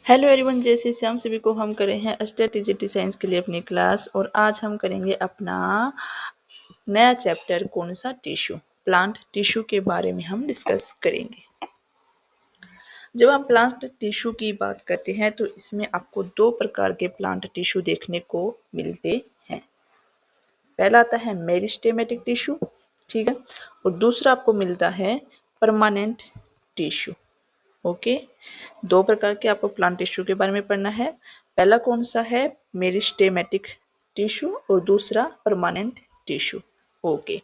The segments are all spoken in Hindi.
हेलो एवरीवन, जैसे से हम सभी को हम करे हैं स्टैटिस्टिक्स साइंस के लिए अपनी क्लास। और आज हम करेंगे अपना नया चैप्टर कौन सा, टिश्यू, प्लांट टिश्यू के बारे में हम डिस्कस करेंगे। जब हम प्लांट टिश्यू की बात करते हैं तो इसमें आपको दो प्रकार के प्लांट टिश्यू देखने को मिलते हैं। पहला आता है मेरिस्टेमेटिक टिश्यू, ठीक है, और दूसरा आपको मिलता है परमानेंट टिश्यू। ओके, दो प्रकार के आपको प्लांट टिश्यू के बारे में पढ़ना है। पहला कौन सा है, मेरिस्टेमेटिक टिश्यू, और दूसरा परमानेंट टिश्यू। ओके,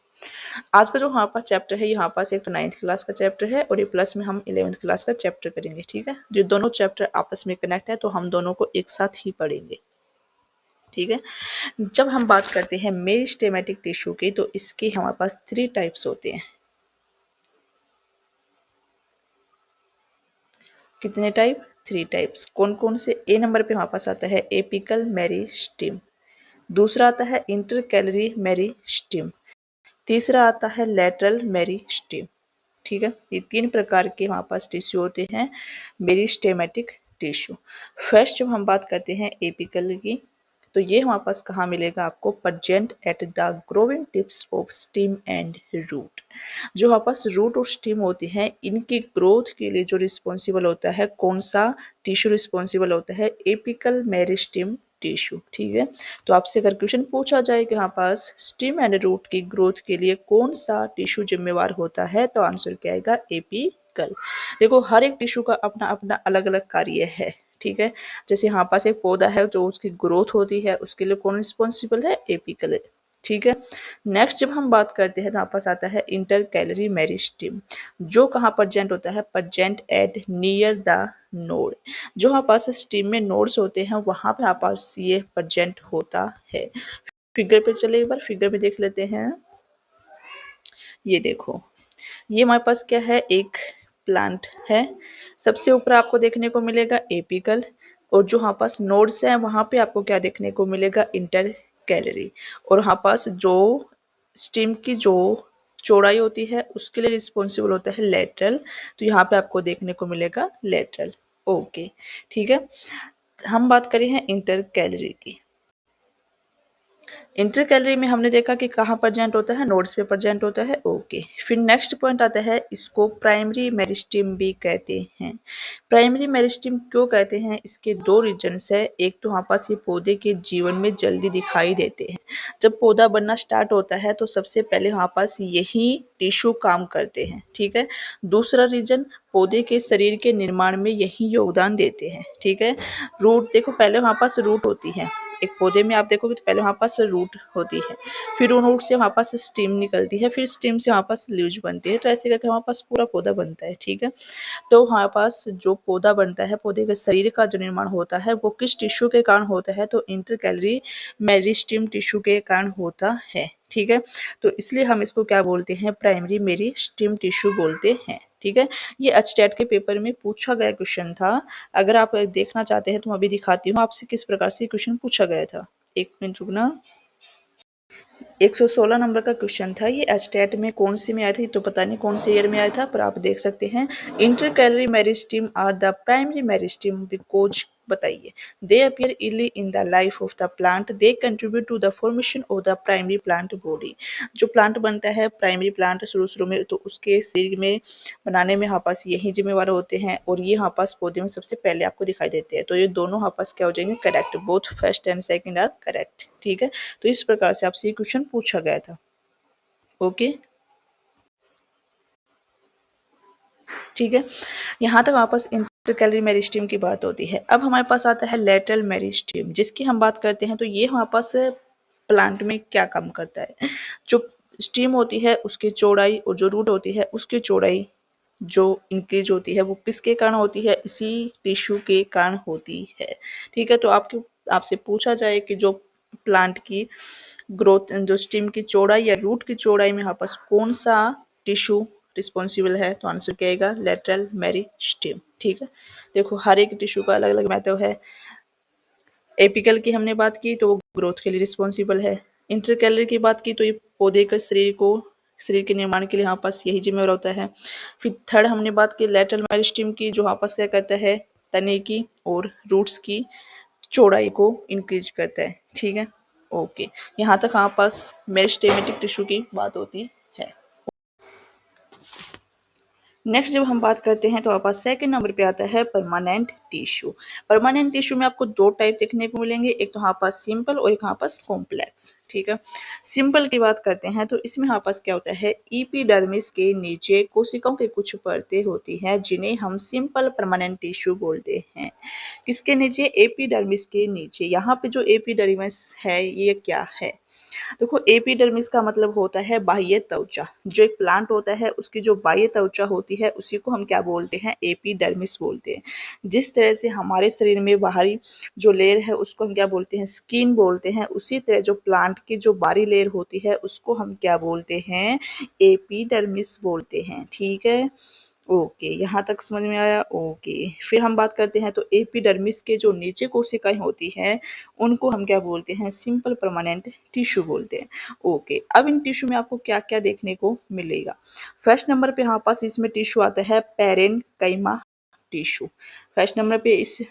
आज का जो हमारे पास चैप्टर है, यहाँ पास एक तो 9th क्लास का चैप्टर है और ये प्लस में हम 11th क्लास का चैप्टर करेंगे। ठीक है, जो दोनों चैप्टर आपस में कनेक्ट है तो हम दोनों को एक साथ ही पढ़ेंगे। ठीक है, जब हम बात करते हैं मेरिस्टेमेटिक टिश्यू की तो इसके हमारे पास 3 टाइप्स होते हैं। कितने टाइप, 3 टाइप्स। कौन कौन से? ए नंबर पे हमारे पास आता है एपिकल मेरिस्टेम, दूसरा आता है इंटरकैलरी मेरिस्टेम, तीसरा आता है लैटरल मेरिस्टेम। ठीक है, ये 3 प्रकार के हमारे पास टिश्यू होते हैं मेरिस्टेमेटिक टिश्यू। फर्स्ट जब हम बात करते हैं एपिकल की तो ये हमारे पास कहाँ मिलेगा आपको, present at the growing tips of stem and root. जो हमारे पास रूट और स्टेम होती हैं, इनकी ग्रोथ के लिए जो रिस्पॉन्सिबल होता है, कौन सा टिश्यू रिस्पॉन्सिबल होता है, एपिकल मेरिस्टेम टिश्यू। ठीक है, तो आपसे अगर क्वेश्चन पूछा जाए कि हमारे पास स्टेम एंड रूट की ग्रोथ के लिए कौन सा टिश्यू जिम्मेवार होता है तो आंसर क्या आएगा, एपिकल। देखो, हर एक टिश्यू का अपना अपना अलग अलग कार्य है। ठीक है, जैसे यहाँ पास एक पौधा है तो उसकी ग्रोथ होती है, उसके लिए कौन रिस्पॉन्सिबल है, एपिकल। ठीक है, नेक्स्ट जब हम बात करते हैं तो यहाँ पास आता है इंटर कैलरी मेरिस्टेम, जो कहाँ प्रेजेंट होता है, present at near the node. जो हमारे पास स्टेम में नोड्स होते हैं वहां पर हमारे पास ये प्रेजेंट होता है। फिगर पे चले, एक बार फिगर में देख लेते हैं। ये देखो, ये हमारे पास क्या है, एक प्लांट है। सबसे ऊपर आपको देखने को मिलेगा एपिकल, और जो हमारे पास नोड्स हैं वहां पे आपको क्या देखने को मिलेगा, इंटर कैलरी। और हमारे पास जो स्टेम की जो चौड़ाई होती है उसके लिए रिस्पॉन्सिबल होता है लेटरल, तो यहाँ पे आपको देखने को मिलेगा लेटरल। ओके, ठीक है, हम बात करें हैं इंटर कैलरी की। इंटर कैलरी में हमने देखा कि कहाँ प्रेजेंट होता है, नोड्स पे प्रेजेंट होता है। ओके, फिर नेक्स्ट पॉइंट आता है, इसको प्राइमरी मेरिस्टेम भी कहते हैं। प्राइमरी मेरिस्टेम क्यों कहते हैं, इसके 2 रीजन्स है। एक तो हमारे पास ये पौधे के जीवन में जल्दी दिखाई देते हैं। जब पौधा बनना स्टार्ट होता है तो सबसे पहले हमारे पास यही टिश्यू काम करते हैं। ठीक है, दूसरा रीजन, पौधे के शरीर के निर्माण में यही योगदान देते हैं। ठीक है, रूट देखो, पहले हमारे पास रूट होती है। एक पौधे में आप देखोगे तो पहले हमारे पास रूट होती है, फिर उन रूट से हमारे पास स्टेम निकलती है, फिर स्टेम से हमारे पास लीव्स बनती है, तो ऐसे करके हमारे पास पूरा पौधा बनता है। ठीक है, तो हमारे पास जो पौधा बनता है, पौधे के शरीर का जो निर्माण होता है वो किस टिश्यू के कारण होता है, तो इंटरकैलरी मेरिस्टेम टिश्यू के कारण होता है। ठीक है, तो इसलिए हम इसको क्या बोलते हैं, प्राइमरी मेरिस्टेम टिश्यू बोलते हैं। ठीक है, ये एचटेट के पेपर में पूछा गया क्वेश्चन था। अगर आप देखना चाहते हैं तो मैं अभी दिखाती हूँ आपसे किस प्रकार से क्वेश्चन पूछा गया था। एक मिनट रुकना। 116 नंबर का क्वेश्चन था ये। एचटेट में कौन सी में आया था तो पता नहीं कौन से ईयर में आया था, पर आप देख सकते हैं। Intercalary meristem are the primary meristem because, बताइए, they appear early in the life of the plant, they contribute to the formation of the primary plant body. जो प्लांट बनता है, प्राइमरी प्लांट शुरू शुरू में, तो उसके शरीर में बनाने में हमारे पास यही जिम्मेवार होते हैं, और ये हमारे पास पौधे में सबसे पहले आपको दिखाई देते हैं। तो ये दोनों हमारे पास क्या हो जाएंगे, correct, both first and second are correct. ठीक है, तो इस प्रकार से आपसे ये क्वेश्चन पूछा गया था। ओके, ठीक है, यहाँ तक वापस इंटरकैलरी मेरिस्टेम की बात होती है। अब हमारे पास आता है लेटरल मेरिस्टेम, जिसकी हम बात करते हैं तो ये हमारे पास प्लांट में क्या काम करता है। जो स्टीम होती है उसकी चौड़ाई, और जो रूट होती है उसकी चौड़ाई जो इंक्रीज होती है वो किसके कारण होती है, इसी टिश्यू के कारण होती है। ठीक है, तो आपसे पूछा जाए कि जो प्लांट की ग्रोथ, जो स्टीम की चौड़ाई या रूट की चौड़ाई में हमारे पास कौन सा टिश्यू रिस्पॉन्सिबल है, तो आंसर क्या आएगा, लेटरल मेरिस्टेम। ठीक है, देखो हर एक टिश्यू का अलग अलग महत्व है। एपिकल की हमने बात की तो वो ग्रोथ के लिए रिस्पॉन्सिबल है। इंटरकैलरी की बात की तो ये पौधे के शरीर के निर्माण के लिए हमारे पास यही जिम्मेवार होता है। फिर थर्ड हमने बात की लेटरल मेरिस्टेम की, जो हमारे पास क्या करता है, तने की और रूट्स की चौड़ाई को इंक्रीज करता है। ठीक है, ओके। यहाँ तक हमारे पास मेरिस्टेमेटिक टिश्यू की बात होती है। नेक्स्ट जब हम बात करते हैं तो आपका सेकंड नंबर पे आता है परमानेंट टिश्यू। परमानेंट टिश्यू में आपको दो टाइप देखने को मिलेंगे, एक तो हमारे पास सिंपल और एक हमारे पास कॉम्प्लेक्स। ठीक है, सिंपल की बात करते हैं तो इसमें हमारे पास क्या होता है, एपिडर्मिस के नीचे कोशिकाओं की कुछ परतें होती हैं जिन्हें हम सिंपल परमानेंट टिश्यू बोलते हैं। किसके नीचे, एपिडर्मिस के नीचे। यहाँ पे जो एपिडर्मिस है ये क्या है, देखो एपिडर्मिस का मतलब होता है बाह्य त्वचा। जो एक प्लांट होता है उसकी जो बाह्य त्वचा होती है उसी को हम क्या बोलते हैं, एपिडर्मिस बोलते हैं। जिस तरह से हमारे शरीर में बाहरी जो लेयर है उसको हम क्या बोलते हैं, स्किन बोलते हैं, उसी तरह जो प्लांट की जो बाहरी लेयर होती है उसको हम क्या बोलते हैं, एपिडर्मिस बोलते हैं। ठीक है, ओके, यहाँ तक समझ में आया। ओके, फिर हम बात करते हैं तो एपिडर्मिस के जो नीचे कोशिकाएं होती हैं उनको हम क्या बोलते हैं, सिंपल परमानेंट टिश्यू बोलते हैं। ओके, अब इन टिश्यू में आपको क्या क्या देखने को मिलेगा। फर्स्ट नंबर पे हमारे पास इसमें टिश्यू आता है पैरेनकाइमा टिश्यू। फर्स्ट नंबर पे इस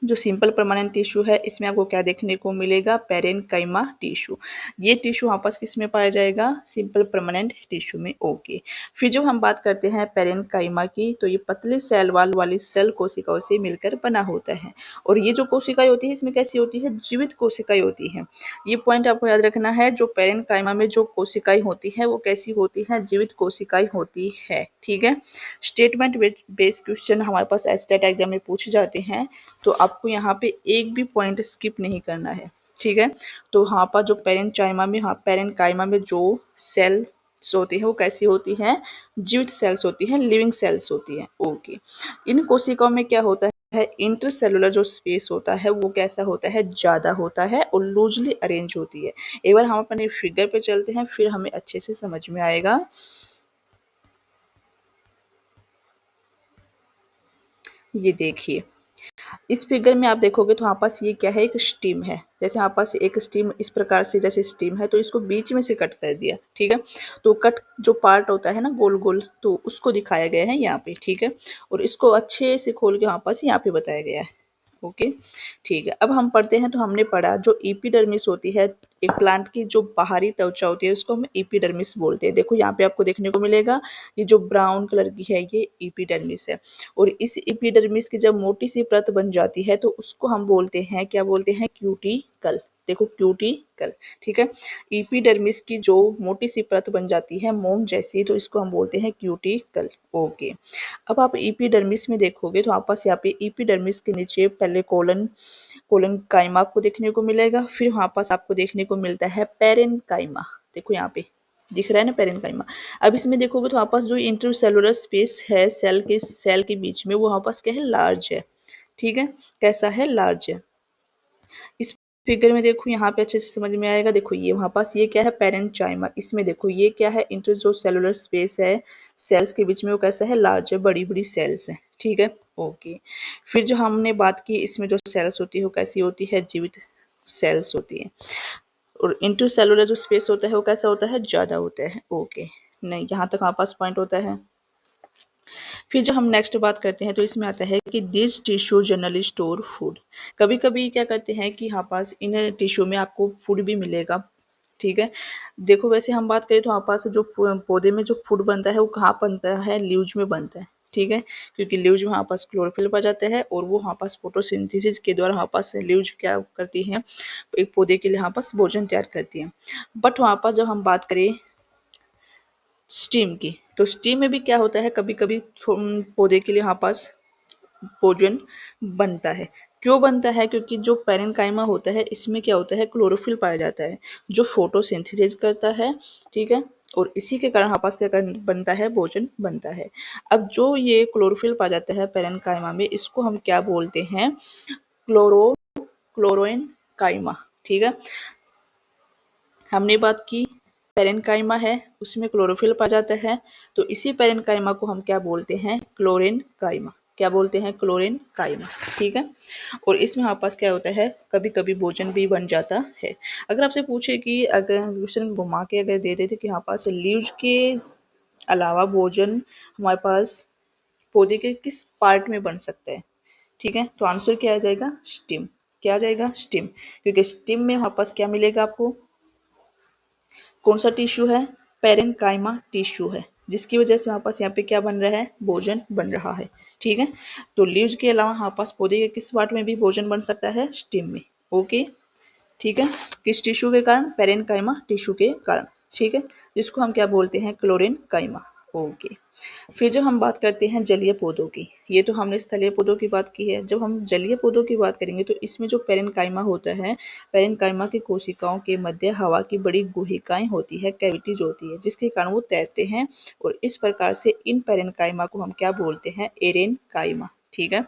जो सिंपल परमानेंट टिश्यू है इसमें आपको क्या देखने को मिलेगा, पैरेनकाइमा टिश्यू। ये टिश्यू आपस किस में पाया जाएगा, सिंपल परमानेंट टिश्यू में। ओके, फिर जब हम बात करते हैं पैरेनकाइमा की तो ये पतले सेल वाल वाली सेल कोशिकाओं से मिलकर बना होता है। और ये जो कोशिकाएं होती है इसमें कैसी होती है, जीवित कोशिकाएं होती हैं। ये पॉइंट आपको याद रखना है, जो पैरेनकाइमा में जो कोशिकाएं होती है वो कैसी होती है, जीवित कोशिकाएं होती है। ठीक है, स्टेटमेंट बेस्ड क्वेश्चन हमारे पास एस्टेट एग्जाम में पूछे जाते हैं तो आपको यहाँ पे एक भी पॉइंट स्किप नहीं करना है। ठीक है, तो यहाँ पर जो पैरेनकाइमा में, हाँ पैरेनकाइमा में जो सेल्स होती है वो कैसी होती हैं, जीवित सेल्स होती हैं, लिविंग सेल्स होती हैं। ओके, इन कोशिकाओं में क्या होता है, इंटरसेलुलर जो स्पेस होता है वो कैसा होता है, ज़्यादा होता है और लूजली अरेंज होती है। एक बार हम अपने फिगर पे चलते हैं फिर हमें अच्छे से समझ में आएगा। ये देखिए, इस फिगर में आप देखोगे तो हमारे पास ये क्या है, एक स्टीम है। जैसे हमारे पास एक स्टीम इस प्रकार से जैसे स्टीम है तो इसको बीच में से कट कर दिया। ठीक है, तो कट जो पार्ट होता है ना गोल गोल, तो उसको दिखाया गया है यहाँ पे। ठीक है, और इसको अच्छे से खोल के हमारे पास यहाँ पे बताया गया है। ओके, ठीक है, अब हम पढ़ते हैं तो हमने पढ़ा जो एपिडर्मिस होती है, एक प्लांट की जो बाहरी त्वचा होती है उसको हम एपिडर्मिस बोलते हैं। देखो यहाँ पे आपको देखने को मिलेगा ये जो ब्राउन कलर की है ये एपिडर्मिस है। और इस एपिडर्मिस की जब मोटी सी परत बन जाती है तो उसको हम बोलते हैं, क्या बोलते हैं, क्यूटिकल। देखो क्यूटिकल। ठीक है, एपिडर्मिस की जो मोटी सी परत बन जाती है मोम जैसी तो इसको हम बोलते हैं क्यूटिकल। ओके, अब आप एपिडर्मिस में देखोगे तो आपस यहाँ पे एपिडर्मिस के नीचे पहले कोलन कोलन काइमा आपको देखने को मिलेगा, फिर वहाँ पास आपको देखने को मिलता है पेरेनकाइमा। देखो यहाँ पे दिख रहा है ना पेरेनकाइमा। अब इसमें देखोगे तो वहाँ पास जो इंटरसेलुलर स्पेस है सेल के बीच में वो वहाँ पास क्या है, लार्ज है। ठीक है, कैसा है, लार्ज है। इस फिगर में देखो यहाँ पे अच्छे से समझ में आएगा। देखो ये वहाँ पास ये क्या है, पेरेनकाइमा। इसमें देखो ये क्या है, इंटर जो सेलुलर स्पेस है सेल्स के बीच में वो कैसा है, लार्ज है, बड़ी बड़ी सेल्स है। ठीक है, ओके। फिर जो हमने बात की इसमें जो सेल्स होती है वो कैसी होती है, जीवित सेल्स होती है। और इंटरसेलुलर जो स्पेस होता है वो कैसा होता है, ज़्यादा होता है। ओके, नहीं यहाँ तक हमारे पास पॉइंट होता है। फिर जब हम नेक्स्ट बात करते हैं तो इसमें आता है कि this tissue generally store food. कभी कभी क्या करते हैं कि हमारे पास इन टिश्यू में आपको फूड भी मिलेगा। ठीक है, देखो वैसे हम बात करें तो हमारे पास जो पौधे में जो फूड बनता है वो कहाँ बनता है, लीव्स में बनता है। ठीक है, क्योंकि लीव्स में हमारे पास क्लोरोफिल पाया जाता है और वो हमारे पास फोटोसिंथेसिस के द्वारा हमारे पास लीव्स क्या करती हैं, एक पौधे के लिए हमारे पास भोजन तैयार करती हैं। बट वहाँ पास जब हम बात करें स्टीम की तो स्टीम में भी क्या होता है, कभी कभी पौधे के लिए हमारे पास भोजन बनता है। क्यों बनता है, क्योंकि जो पैरेनकाइमा होता है इसमें क्या होता है, क्लोरोफिल पाया जाता है जो फोटोसिंथेसिस करता है। ठीक है, और इसी के कारण हमारे पास क्या बनता है, भोजन बनता है। अब जो ये क्लोरोफिल पाया जाता है पैरेनकाइमा में इसको हम क्या बोलते हैं, क्लोरोइन काइमा। ठीक है, हमने बात की पैरेनकाइमा है उसमें क्लोरोफिल पाया जाता है तो इसी पैरेनकाइमा को हम क्या बोलते हैं, क्लोरीन काइमा। क्या बोलते हैं, क्लोरीन काइमा। ठीक है, और इसमें हमारे पास क्या होता है, कभी कभी भोजन भी बन जाता है। अगर आपसे पूछे कि अगर क्वेश्चन घुमा के अगर दे देते कि हमारे पास लीव्स के अलावा भोजन हमारे पास पौधे के किस पार्ट में बन सकता है, ठीक है, तो आंसर क्या आ जाएगा? स्टिम। क्या आ जाएगा? स्टिम, क्योंकि स्टिम में वहां पास क्या मिलेगा आपको? कौन सा टिश्यू है? पेरेन्काइमा टिश्यू है, जिसकी वजह से वहां पास यहाँ पे क्या बन रहा है? भोजन बन रहा है। ठीक है, तो लीव्स के अलावा वहां पास पौधे के किस पार्ट में भी भोजन बन सकता है? स्टिम में। ओके, ठीक है, किस टिश्यू के कारण? पेरेन्काइमा टिश्यू के कारण। ठीक है, जिसको हम क्या बोलते हैं? क्लोरेन्काइमा। ओके, फिर जब हम बात करते हैं जलीय पौधों की, ये तो हमने स्थलीय पौधों की बात की है, जब हम जलीय पौधों की बात करेंगे तो इसमें जो पेरेन्काइमा होता है, पेरेन्काइमा की कोशिकाओं के मध्य हवा की बड़ी गुहिकाएं होती है, कैविटीज होती है, जिसके कारण वो तैरते हैं, और इस प्रकार से इन पेरेन्काइमा को हम क्या बोलते हैं? एरेन्काइमा। ठीक है,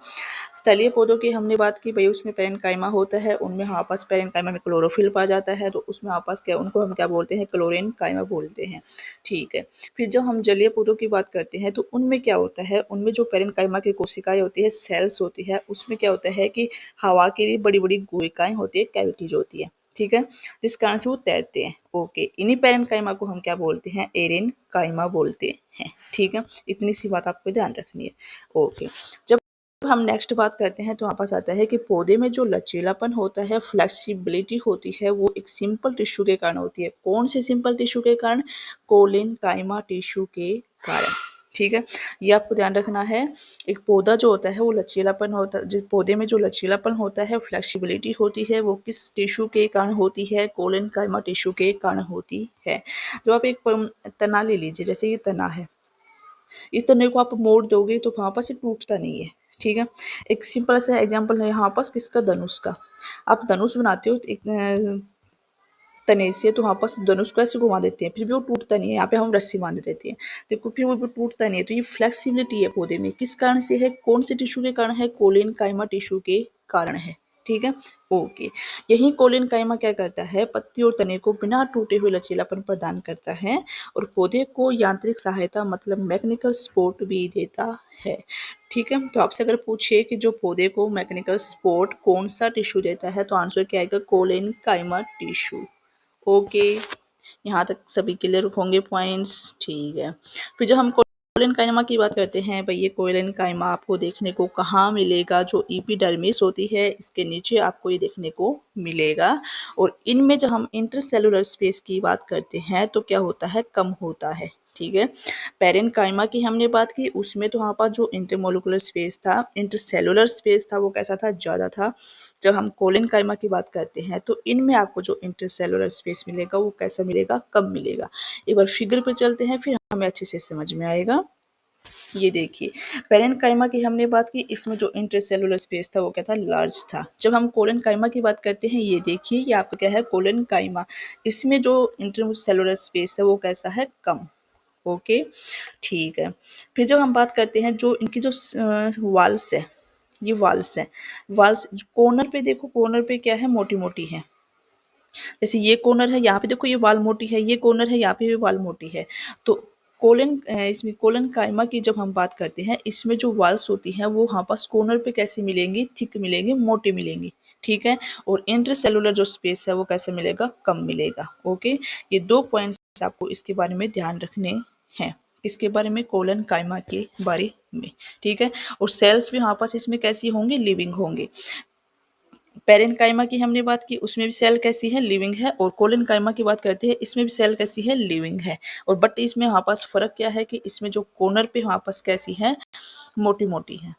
स्थलीय पौधों की हमने बात की भाई, उसमें पेरेन्काइमा होता है, उनमें आपस पेरेन्काइमा में क्लोरोफिल पाया जाता है, तो उसमें आपस क्या, उनको हम क्या बोलते हैं? क्लोरेन्काइमा बोलते हैं। ठीक है, फिर जब हम जलीय पौधों की बात करते हैं तो उनमें क्या होता है? उनमें जो पेरेन्काइमा की कोशिकाएं होती है, सेल्स होती है, उसमें क्या होता है कि हवा के लिए बड़ी बड़ी गुहिकाएं होती है, कैविटीज होती है। ठीक है, जिस कारण से वो तैरते हैं। ओके, इन्हीं पेरेन्काइमा को हम क्या बोलते हैं? एरेन्काइमा बोलते हैं। ठीक है, इतनी सी बात आपको ध्यान रखनी है। ओके, जब हम नेक्स्ट बात करते हैं तो वहाँ पास आता है कि पौधे में जो लचीलापन होता है, फ्लेक्सिबिलिटी होती है, वो एक सिंपल टिश्यू के कारण होती है। कौन से सिंपल टिश्यू के कारण? कोलिनकाइमा टिश्यू के कारण। ठीक है, ये आपको ध्यान रखना है। एक पौधा जो होता है वो लचीलापन होता है, जिस पौधे में जो लचीलापन होता है, फ्लेक्सिबिलिटी होती है, वो किस टिश्यू के कारण होती है? कोलिनकाइमा टिश्यू के कारण होती है। जो आप एक तना ले लीजिए, जैसे ये तना है, इस तने को आप मोड़ दोगे तो वहाँ पर से टूटता नहीं है। ठीक है, एक सिंपल सा एग्जांपल है यहाँ पास किसका? धनुष का। आप धनुष बनाते हो एक तने से, तो वहाँ पास धनुष को ऐसे घुमा देते हैं, फिर भी वो टूटता नहीं है। यहाँ पे हम रस्सी बांध देते हैं, देखो फिर वो टूटता नहीं है। तो ये फ्लेक्सिबिलिटी है पौधे में, किस कारण से है? कौन से टिश्यू के कारण है? कोलिनकाइमा टिश्यू के कारण है। ठीक है, ओके, यही कोलिनकाइमा क्या करता है? पत्ती और तने को बिना टूटे हुए लचीलापन प्रदान करता है, और पौधे को यांत्रिक सहायता मतलब मैकेनिकल सपोर्ट भी देता है। ठीक है, तो आपसे अगर पूछे कि जो पौधे को मैकेनिकल सपोर्ट कौन सा टिश्यू देता है, तो आंसर क्या आएगा? कोलिनकाइमा टिश्यू। ओके, यहाँ तक सभी क्लियर होंगे पॉइंट्स। ठीक है, फिर जब हम कोलिनकाइमा की बात करते हैं, भाई ये कोलिनकाइमा आपको देखने को कहाँ मिलेगा? जो एपिडर्मिस होती है, इसके नीचे आपको ये देखने को मिलेगा। और इनमें जब हम इंटरसेलुलर स्पेस की बात करते हैं तो क्या होता है? कम होता है। ठीक है, पेरेन्काइमा की हमने बात की, उसमें तो वहाँ पर जो इंटरमोलिकुलर स्पेस था, इंटरसेलुलर स्पेस था, वो कैसा था? ज़्यादा था। जब हम कोलिनकाइमा की बात करते हैं तो इनमें आपको जो इंटरसेलुलर स्पेस मिलेगा वो कैसा मिलेगा? कम मिलेगा। एक बार फिगर पे चलते हैं, फिर हमें अच्छे से समझ में आएगा। ये देखिए, पेरेन्काइमा की हमने बात की, इसमें जो इंटरसेलुलर स्पेस था वो क्या था? लार्ज था। जब हम कोलिनकाइमा की बात करते हैं, ये देखिए, ये आपका क्या है? कोलिनकाइमा, इसमें जो इंटरसेलुलर स्पेस है वो कैसा है? कम। ओके, ठीक है, फिर जब हम बात करते हैं जो इनकी जो वाल्स है, ये वाल्स है, वाल्स कॉर्नर पे देखो, कॉर्नर पे क्या है? मोटी मोटी है। जैसे ये कॉर्नर है, यहाँ पे देखो ये वाल मोटी है, ये कॉर्नर है, यहाँ पे भी वाल मोटी है। तो इसमें कोलिनकाइमा की जब हम बात करते हैं, इसमें जो वाल्स होती हैं वो वहाँ पास कॉर्नर पे कैसी मिलेंगी? थिक मिलेंगी, मोटी मिलेंगी। ठीक है, और इंटरसेलुलर जो स्पेस है वो कैसे मिलेगा? कम मिलेगा। ओके, ये 2 पॉइंट्स आपको इसके बारे में ध्यान रखने हैं, इसके बारे में, कोलिनकाइमा के बारे में। ठीक है, और सेल्स भी वहाँ पास इसमें कैसी होंगी? लिविंग होंगे। पेरेन्काइमा की हमने बात की, उसमें भी सेल कैसी है? लिविंग है। और कोलिनकाइमा की बात करते हैं, इसमें भी सेल कैसी है? लिविंग है। और बट इसमें हमारे पास फर्क क्या है कि इसमें जो कॉर्नर पे हमारे पास कैसी है? मोटी मोटी है।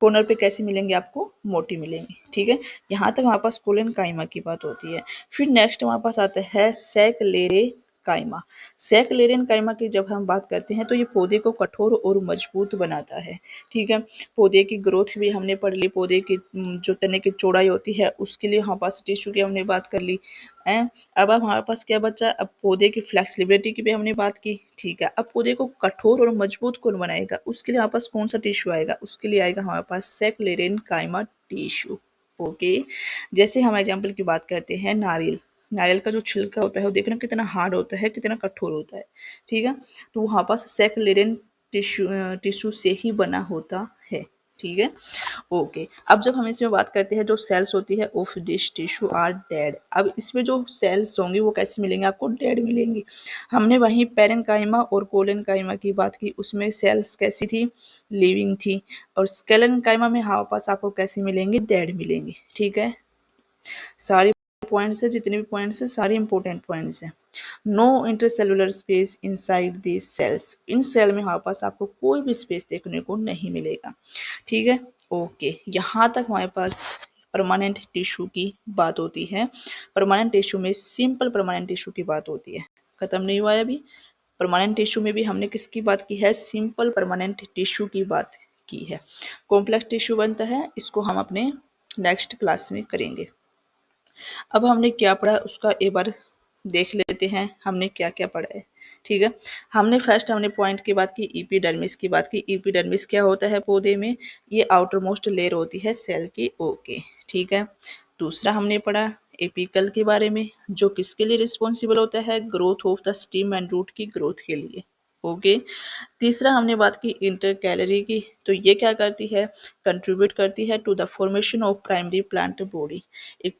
कॉर्नर पे कैसी मिलेंगे आपको? मोटी मिलेंगी। ठीक है, यहाँ तक हमारे पास कोलिनकाइमा की बात होती है। फिर नेक्स्ट हमारे पास आता है सेकलेरे काइमा। सेकलेरियन काइमा की जब हम बात करते हैं तो ये पौधे को कठोर और मजबूत बनाता है। ठीक है, पौधे की ग्रोथ भी हमने पढ़ ली, पौधे की जो तने की चौड़ाई होती है उसके लिए हमारे पास टिश्यू की हमने बात कर ली है। अब हमारे पास क्या बचा? अब पौधे की फ्लेक्सिबिलिटी की भी हमने बात की। ठीक है, अब पौधे को कठोर और मजबूत कौन बनाएगा? उसके लिए हमारे पास कौन सा टिश्यू आएगा? उसके लिए आएगा हमारे पास सेकलेरियन काइमा टिश्यू। ओके, जैसे हम एग्जाम्पल की बात करते हैं, नारियल, नारियल का जो छिलका होता है वो देखना कितना हार्ड होता है, कितना कठोर होता है। ठीक है, तो वहाँ पास सेकलेरियन टिश्यू से ही बना होता है। ठीक है। ओके, अब जब हम इसमें बात करते हैं जो सेल्स होती है of this tissue are dead. अब इसमें जो सेल्स होंगी वो कैसे मिलेंगे आपको? डेड मिलेंगी। हमने वहीं पेरेन्काइमा और कोलेनकाइमा की बात की, उसमें सेल्स कैसी थी? लिविंग थी। और स्केलेनकाइमा में हमारे पास आपको कैसे मिलेंगे? डेड मिलेंगे। ठीक है, सारे पॉइंट्स है, जितने भी पॉइंट्स है सारे इंपॉर्टेंट पॉइंट्स हैं। No intercellular space inside this cells. इन सेल में हमारे पास आपको कोई भी स्पेस देखने को नहीं मिलेगा। ठीक है, ओके, यहाँ तक हमारे पास परमानेंट टिश्यू की बात होती है। परमानेंट टिश्यू में सिंपल परमानेंट टिश्यू की बात होती है। खत्म नहीं हुआ है अभी। परमानेंट टिश्यू में भी हमने किसकी बात की है? सिंपल परमानेंट टिश्यू की बात की है। कॉम्प्लेक्स टिश्यू बनता है, इसको हम अपने नेक्स्ट क्लास में करेंगे। अब हमने क्या पढ़ा उसका एक बार देख लेते हैं, हमने क्या क्या पढ़ा है। ठीक है, हमने पॉइंट की बात की, एपिडर्मिस की बात की। एपिडर्मिस क्या होता है पौधे में? ये आउटर मोस्ट लेयर होती है सेल की। ओके, ठीक है। दूसरा हमने पढ़ा एपिकल के बारे में, जो किसके लिए रिस्पॉन्सिबल होता है? Growth of the stem and root की ग्रोथ के लिए। ओके, तीसरा हमने बात की इंटर कैलरी की, तो ये क्या करती है? कंट्रीब्यूट करती है to the formation of primary plant body. एक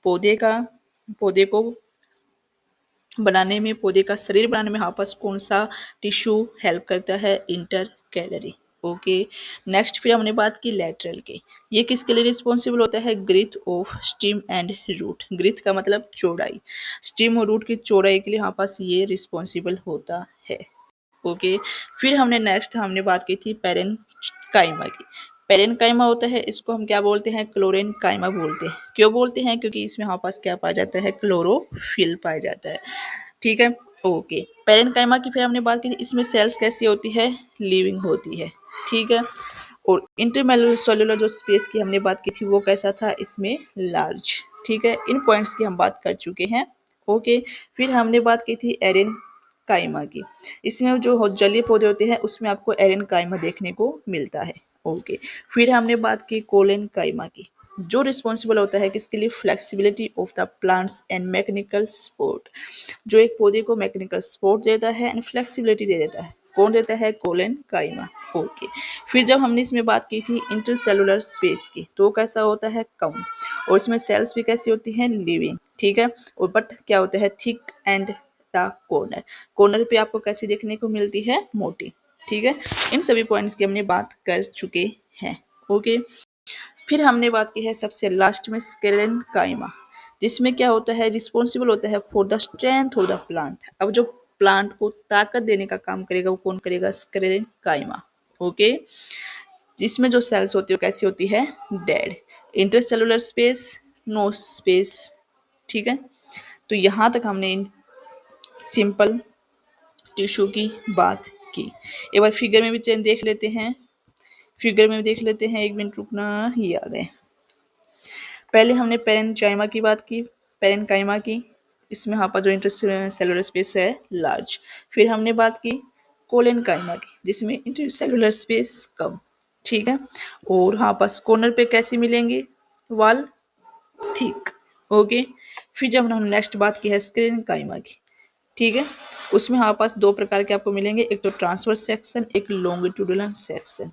पौधे को बनाने में, पौधे का शरीर बनाने में हमारे पास कौन सा टिश्यू हेल्प करता है? Inter calorie. ओके, नेक्स्ट फिर हमने बात की लैटरल की। ये किसके लिए रिस्पॉन्सिबल होता है? Growth of stem and root. Growth का मतलब चौड़ाई, स्टेम और रूट की चौड़ाई के लिए हमारे पास ये रिस्पॉन्सिबल होता है। ओके, फिर हमने बात की थी पेरेन्काइमा की। पेरेन्काइमा होता है, इसको हम क्या बोलते हैं? क्लोरेन्काइमा बोलते हैं। क्यों बोलते हैं? क्योंकि इसमें हमारे पास क्या पाया जाता है? क्लोरोफिल पाया जाता है। ठीक है, ओके। पेरेन्काइमा की फिर हमने बात की थी, इसमें सेल्स कैसी होती है? लिविंग होती है। ठीक है, और इंटरसेल्युलर जो स्पेस की हमने बात की थी वो कैसा था? इसमें लार्ज। ठीक है, इन पॉइंट्स की हम बात कर चुके हैं। ओके, फिर हमने बात की थी एरेन काइमा की। इसमें जो जलीय पौधे होते हैं उसमें आपको एरेन काइमा देखने को मिलता है। ओके, फिर हमने बात की कोलेन काइमा की, जो रिस्पॉन्सिबल होता है किसके लिए? Flexibility of the plants and mechanical support. जो एक पौधे को मैकेनिकल सपोर्ट देता है एंड फ्लेक्सिबिलिटी दे देता है। कौन देता है? कोलेन काइमा। ओके, फिर जब हमने इसमें बात की थी इंटरसेलुलर स्पेस की, तो कैसा होता है? कम। और इसमें सेल्स भी कैसी होती हैं? लिविंग। ठीक है, और बट क्या होता है? Thick and the corner. Corner पे आपको कैसी देखने को मिलती है? मोटी। ठीक है, इन सभी पॉइंट्स की हमने बात कर चुके हैं। ओके, फिर हमने बात की है सबसे लास्ट में स्केलेनकाइमा, जिसमें क्या होता है? रिस्पॉन्सिबल होता है for the strength of the plant. अब जो प्लांट को ताकत देने का काम करेगा वो कौन करेगा? स्केलेनकाइमा। ओके, जिसमें जो सेल्स होती है कैसी होती है? Dead. Intercellular space, no space. ठीक है, तो यहाँ तक हमने सिंपल टिश्यू की बात की। एक बार फिगर में भी चेंज देख लेते हैं। एक मिनट रुकना, ये आ गए। पहले हमने पेरेन्काइमा की बात की, पेरेन्काइमा की, इसमें यहाँ पर जो इंटरसेलुलर स्पेस है लार्ज। फिर हमने बात की कोलेनकाइमा की, जिसमें इंटरसेलुलर स्पेस कम। ठीक है, और यहाँ पास कॉर्नर पे कैसी मिलेंगी? वाल थिक। ओके, फिर जब हमने नेक्स्ट बात की है स्केलेनकाइमा की। ठीक है, उसमें हमारे पास दो प्रकार के आपको मिलेंगे, एक तो ट्रांसवर्स सेक्शन, एक लॉन्गिट्यूडिनल सेक्शन।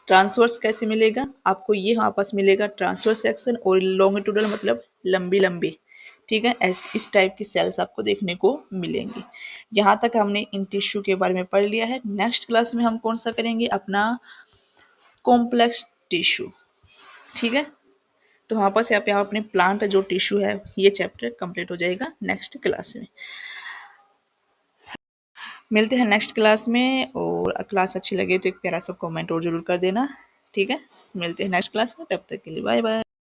ट्रांसवर्स कैसे मिलेगा आपको? ये यहाँ पास मिलेगा ट्रांसवर्स सेक्शन, और लॉन्गिट्यूडल मतलब लंबी लंबी। ठीक है, इस टाइप की सेल्स आपको देखने को मिलेंगी। यहाँ तक हमने इन टिश्यू के बारे में पढ़ लिया है। नेक्स्ट क्लास में हम कौन सा करेंगे? अपना कॉम्प्लेक्स टिश्यू। ठीक है, तो वहाँ पर से आप यहाँ अपने प्लांट जो टिश्यू है ये चैप्टर कंप्लीट हो जाएगा नेक्स्ट क्लास में। मिलते हैं नेक्स्ट क्लास में, और क्लास अच्छी लगे तो एक प्यारा सा कमेंट और जरूर कर देना। ठीक है, मिलते हैं नेक्स्ट क्लास में, तब तक के लिए बाय बाय।